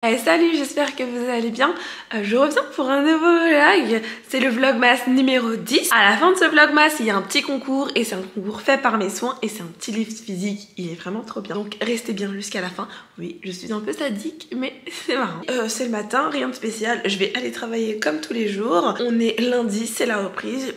Salut, j'espère que vous allez bien. Je reviens pour un nouveau vlog. C'est le vlogmas numéro 10. À la fin de ce vlogmas, il y a un petit concours et c'est un concours fait par mes soins et c'est un petit lift physique. Il est vraiment trop bien. Donc restez bien jusqu'à la fin. Oui, je suis un peu sadique, mais c'est marrant. C'est le matin, rien de spécial. Je vais aller travailler comme tous les jours. On est lundi, c'est la reprise.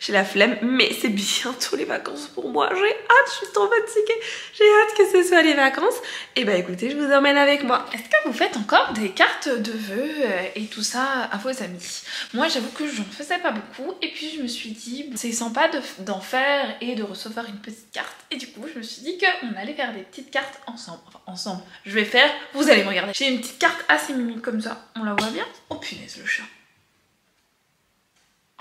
J'ai la flemme, mais c'est bientôt les vacances pour moi. J'ai hâte, je suis trop fatiguée. J'ai hâte que ce soit les vacances. Et bah écoutez, je vous emmène avec moi. Est-ce que vous faites encore des cartes de vœux et tout ça à vos amis? Moi j'avoue que j'en faisais pas beaucoup et puis je me suis dit c'est sympa d'en faire et de recevoir une petite carte. Et du coup je me suis dit qu'on allait faire des petites cartes ensemble. Enfin ensemble, je vais faire, vous allez me regarder. J'ai une petite carte assez mimi comme ça, on la voit bien. Oh punaise le chat.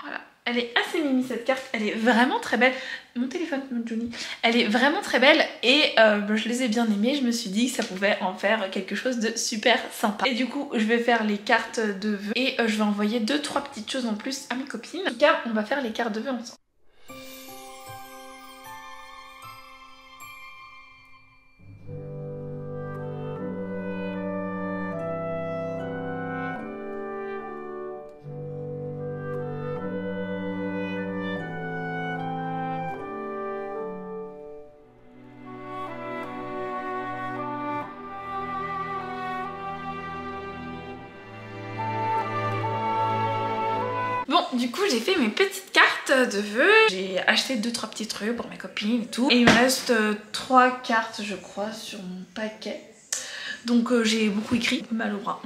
Voilà. Elle est assez mimi cette carte, elle est vraiment très belle. Mon téléphone, mon Johnny. Elle est vraiment très belle et je les ai bien aimées. Je me suis dit que ça pouvait en faire quelque chose de super sympa. Et du coup, je vais faire les cartes de vœux et je vais envoyer 2-3 petites choses en plus à mes copines. En tout cas, on va faire les cartes de vœux ensemble. Bon, du coup, j'ai fait mes petites cartes de vœux. J'ai acheté 2-3 petits trucs pour mes copines et tout. Et il me reste 3 cartes, je crois, sur mon paquet. Donc j'ai beaucoup écrit, mal au bras.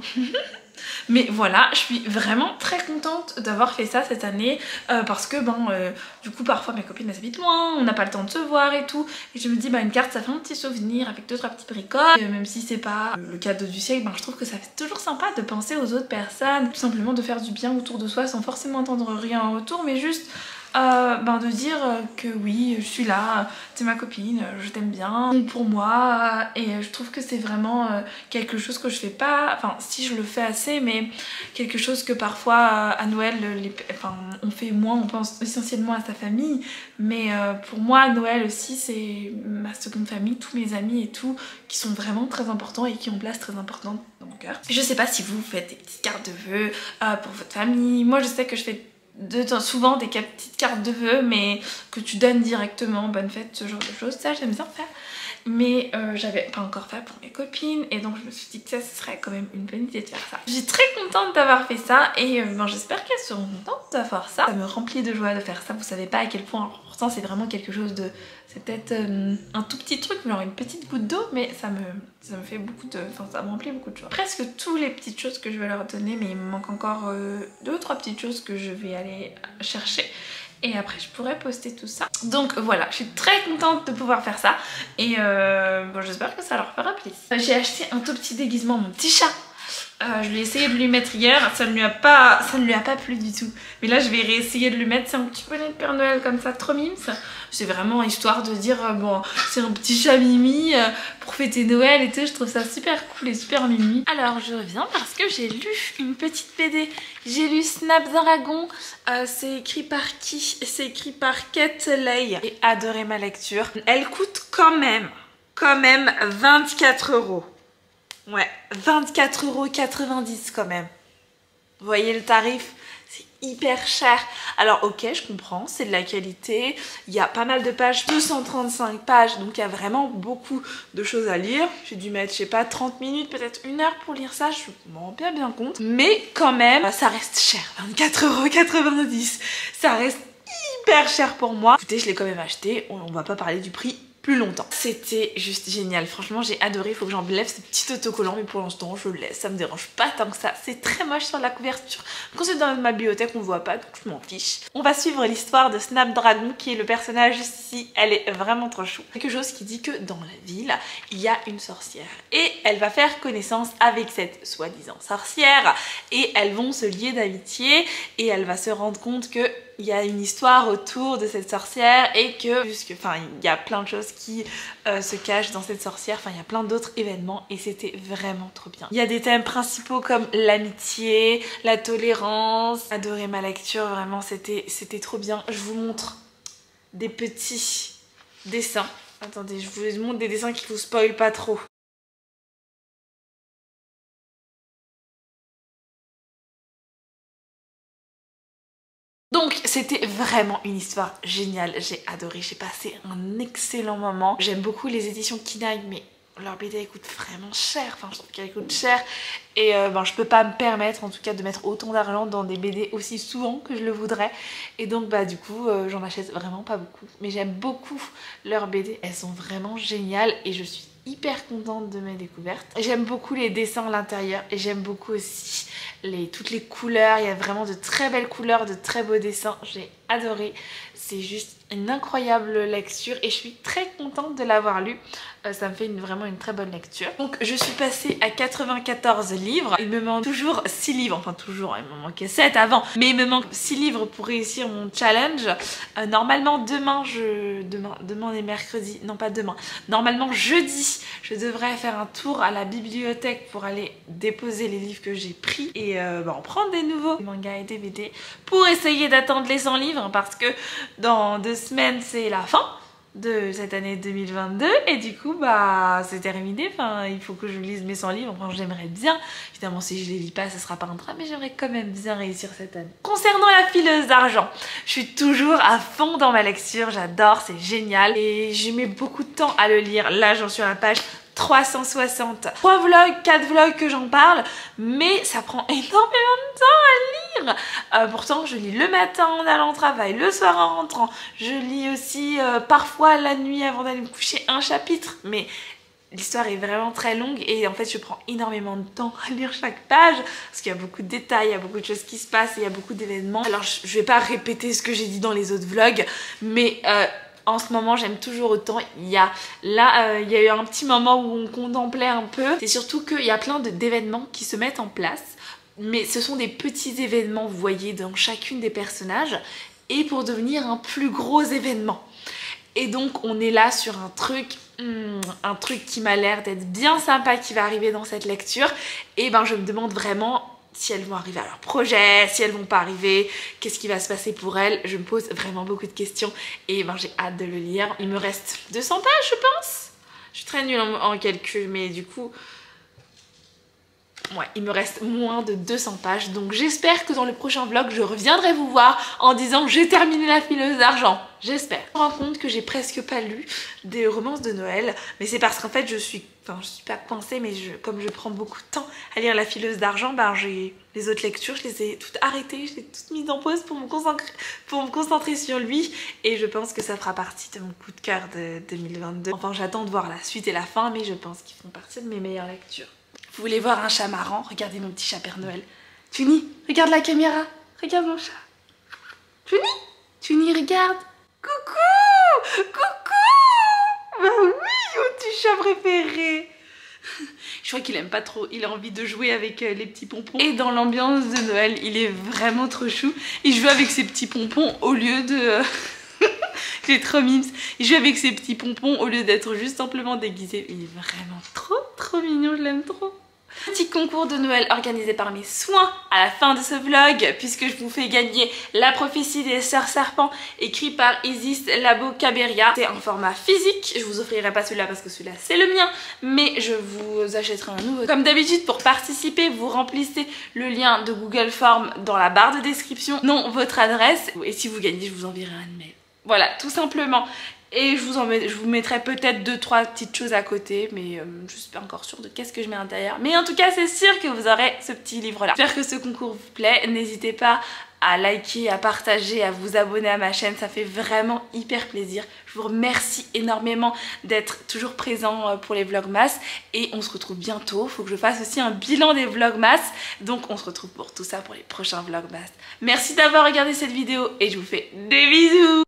Mais voilà, je suis vraiment très contente d'avoir fait ça cette année parce que du coup parfois mes copines elles habitent loin, on n'a pas le temps de se voir et tout. Et je me dis une carte ça fait un petit souvenir avec 2-3 petits bricoles. Même si c'est pas le cadeau du siècle, je trouve que ça fait toujours sympa de penser aux autres personnes. Tout simplement de faire du bien autour de soi sans forcément attendre rien en retour, mais juste de dire que oui, je suis là, c'est ma copine, je t'aime bien, pour moi, et je trouve que c'est vraiment quelque chose que je fais pas, enfin si je le fais assez, mais quelque chose que parfois à Noël, on fait moins, on pense essentiellement à sa famille, mais pour moi Noël aussi c'est ma seconde famille, tous mes amis et tout, qui sont vraiment très importants et qui ont une place très importante dans mon cœur. Je sais pas si vous faites des petites cartes de vœux pour votre famille, moi je sais que je fais souvent des petites cartes de vœux mais que tu donnes directement, bonne fête, ce genre de choses, ça j'aime bien faire, mais j'avais pas encore fait pour mes copines et donc je me suis dit que ça ce serait quand même une bonne idée de faire ça. Je suis très contente d'avoir fait ça et j'espère qu'elles seront contentes d'avoir ça. Ça me remplit de joie de faire ça, vous savez pas à quel point pourtant c'est vraiment quelque chose de... C'est peut-être un tout petit truc, genre une petite goutte d'eau, mais ça me fait beaucoup de... Enfin ça me remplit beaucoup de joie. Presque toutes les petites choses que je vais leur donner, mais il me manque encore 2-3 petites choses que je vais aller chercher. Et après je pourrais poster tout ça. Donc voilà, je suis très contente de pouvoir faire ça. Et j'espère que ça leur fera plaisir. J'ai acheté un tout petit déguisement, mon petit chat. Je vais essayer de lui mettre hier, ça ne lui a pas plu du tout. Mais là je vais réessayer de lui mettre, c'est un petit bonnet de Père Noël comme ça, trop mimes. C'est vraiment histoire de dire, c'est un petit chat mimi pour fêter Noël et tout. Je trouve ça super cool et super mimi. Alors je reviens parce que j'ai lu une petite BD. J'ai lu Snapdragon, c'est écrit par qui? C'est écrit par Kate Leigh. J'ai adoré ma lecture. Elle coûte quand même 24 €. Ouais, 24,90 € quand même. Vous voyez le tarif? C'est hyper cher. Alors ok, je comprends, c'est de la qualité. Il y a pas mal de pages, 235 pages, donc il y a vraiment beaucoup de choses à lire. J'ai dû mettre, je sais pas, 30 minutes, peut-être 1 heure pour lire ça, je m'en rends bien compte. Mais quand même, ça reste cher, 24,90 €. Ça reste hyper cher pour moi. Écoutez, je l'ai quand même acheté, on va pas parler du prix plus longtemps. C'était juste génial, franchement j'ai adoré. Il faut que j'enlève ce petit autocollant, mais pour l'instant je le laisse, ça me dérange pas tant que ça. C'est très moche sur la couverture, quand c'est dans ma bibliothèque on voit pas, donc je m'en fiche. On va suivre l'histoire de Snapdragon qui est le personnage ici, elle est vraiment trop chou. Quelque chose qui dit que dans la ville il y a une sorcière et elle va faire connaissance avec cette soi-disant sorcière et elles vont se lier d'amitié et elle va se rendre compte que il y a une histoire autour de cette sorcière et que, il y a plein de choses qui se cachent dans cette sorcière, il y a plein d'autres événements et c'était vraiment trop bien. Il y a des thèmes principaux comme l'amitié, la tolérance. Adoré ma lecture, vraiment c'était trop bien. Je vous montre des petits dessins. Attendez, je vous montre des dessins qui vous spoilent pas trop. Donc c'était vraiment une histoire géniale, j'ai adoré, j'ai passé un excellent moment. J'aime beaucoup les éditions Kinaï, mais leur BD elle coûte vraiment cher, enfin je trouve qu'elle coûte cher. Et je peux pas me permettre en tout cas de mettre autant d'argent dans des BD aussi souvent que je le voudrais. Et donc du coup j'en achète vraiment pas beaucoup. Mais j'aime beaucoup leurs BD, elles sont vraiment géniales et je suis hyper contente de mes découvertes. J'aime beaucoup les dessins à l'intérieur et j'aime beaucoup aussi toutes les couleurs. Il y a vraiment de très belles couleurs, de très beaux dessins. J'ai adoré. C'est juste une incroyable lecture et je suis très contente de l'avoir lu. Ça me fait vraiment une très bonne lecture. Donc je suis passée à 94 livres. Il me manque toujours 6 livres. Enfin toujours, il me manquait 7 avant. Mais il me manque 6 livres pour réussir mon challenge. Normalement demain on est mercredi. Non pas demain. Normalement jeudi, je devrais faire un tour à la bibliothèque pour aller déposer les livres que j'ai pris. Et en prendre des nouveaux mangas et DVD pour essayer d'atteindre les 100 livres. Parce que dans 2 semaines c'est la fin de cette année 2022 et du coup c'est terminé. Enfin il faut que je lise mes 100 livres. Enfin j'aimerais bien, évidemment si je les lis pas ce sera pas un drame, mais j'aimerais quand même bien réussir cette année. Concernant La Fileuse d'Argent, je suis toujours à fond dans ma lecture, j'adore, c'est génial et j'ai mis beaucoup de temps à le lire. Là j'en suis à la page 360. 3 vlogs, 4 vlogs que j'en parle, mais ça prend énormément de temps à lire. Pourtant je lis le matin en allant au travail, le soir en rentrant, je lis aussi parfois la nuit avant d'aller me coucher un chapitre, mais l'histoire est vraiment très longue et en fait je prends énormément de temps à lire chaque page parce qu'il y a beaucoup de détails, il y a beaucoup de choses qui se passent et il y a beaucoup d'événements. Alors je vais pas répéter ce que j'ai dit dans les autres vlogs, mais en ce moment j'aime toujours autant. Il y a eu un petit moment où on contemplait un peu. C'est surtout qu'il y a plein d'événements qui se mettent en place, mais ce sont des petits événements, vous voyez, dans chacune des personnages et pour devenir un plus gros événement. Et donc on est là sur un truc qui m'a l'air d'être bien sympa qui va arriver dans cette lecture. Et je me demande vraiment si elles vont arriver à leur projet, si elles vont pas arriver, qu'est-ce qui va se passer pour elles. Je me pose vraiment beaucoup de questions et j'ai hâte de le lire. Il me reste 200 pages je pense. Je suis très nulle en calcul, mais du coup ouais, il me reste moins de 200 pages. Donc j'espère que dans le prochain vlog je reviendrai vous voir en disant j'ai terminé La Fileuse d'Argent. J'espère. Je me rends compte que j'ai presque pas lu des romances de Noël, mais c'est parce qu'en fait je suis pas coincée, mais comme je prends beaucoup de temps à lire La Fileuse d'Argent, j'ai les autres lectures, je les ai toutes arrêtées, je les ai toutes mises en pause pour me concentrer sur lui, et je pense que ça fera partie de mon coup de cœur de 2022. Enfin j'attends de voir la suite et la fin, mais je pense qu'ils font partie de mes meilleures lectures. Vous voulez voir un chat marrant? Regardez mon petit chat Père Noël. Tuni, regarde la caméra, regarde mon chat. Tuni, regarde. Coucou! Coucou! Bah oui, mon petit chat préféré. Je crois qu'il aime pas trop, il a envie de jouer avec les petits pompons. Et dans l'ambiance de Noël, il est vraiment trop chou. Il joue avec ses petits pompons au lieu de... Il est trop mimes. Il joue avec ses petits pompons au lieu d'être juste simplement déguisé. Il est vraiment trop mignon, je l'aime trop. Petit concours de Noël organisé par mes soins à la fin de ce vlog, puisque je vous fais gagner La prophétie des sœurs serpents, écrit par Isis Labo Caberia. C'est un format physique, je vous offrirai pas celui-là parce que celui-là c'est le mien, mais je vous achèterai un nouveau. Comme d'habitude, pour participer, vous remplissez le lien de Google Form dans la barre de description, non votre adresse, et si vous gagnez, je vous enverrai un mail. Voilà, tout simplement. Et je vous mettrai peut-être 2-3 petites choses à côté, mais je suis pas encore sûre de qu'est-ce que je mets à l'intérieur. Mais en tout cas, c'est sûr que vous aurez ce petit livre-là. J'espère que ce concours vous plaît. N'hésitez pas à liker, à partager, à vous abonner à ma chaîne. Ça fait vraiment hyper plaisir. Je vous remercie énormément d'être toujours présent pour les vlogmas. Et on se retrouve bientôt. Il faut que je fasse aussi un bilan des vlogmas. Donc on se retrouve pour tout ça pour les prochains vlogmas. Merci d'avoir regardé cette vidéo et je vous fais des bisous.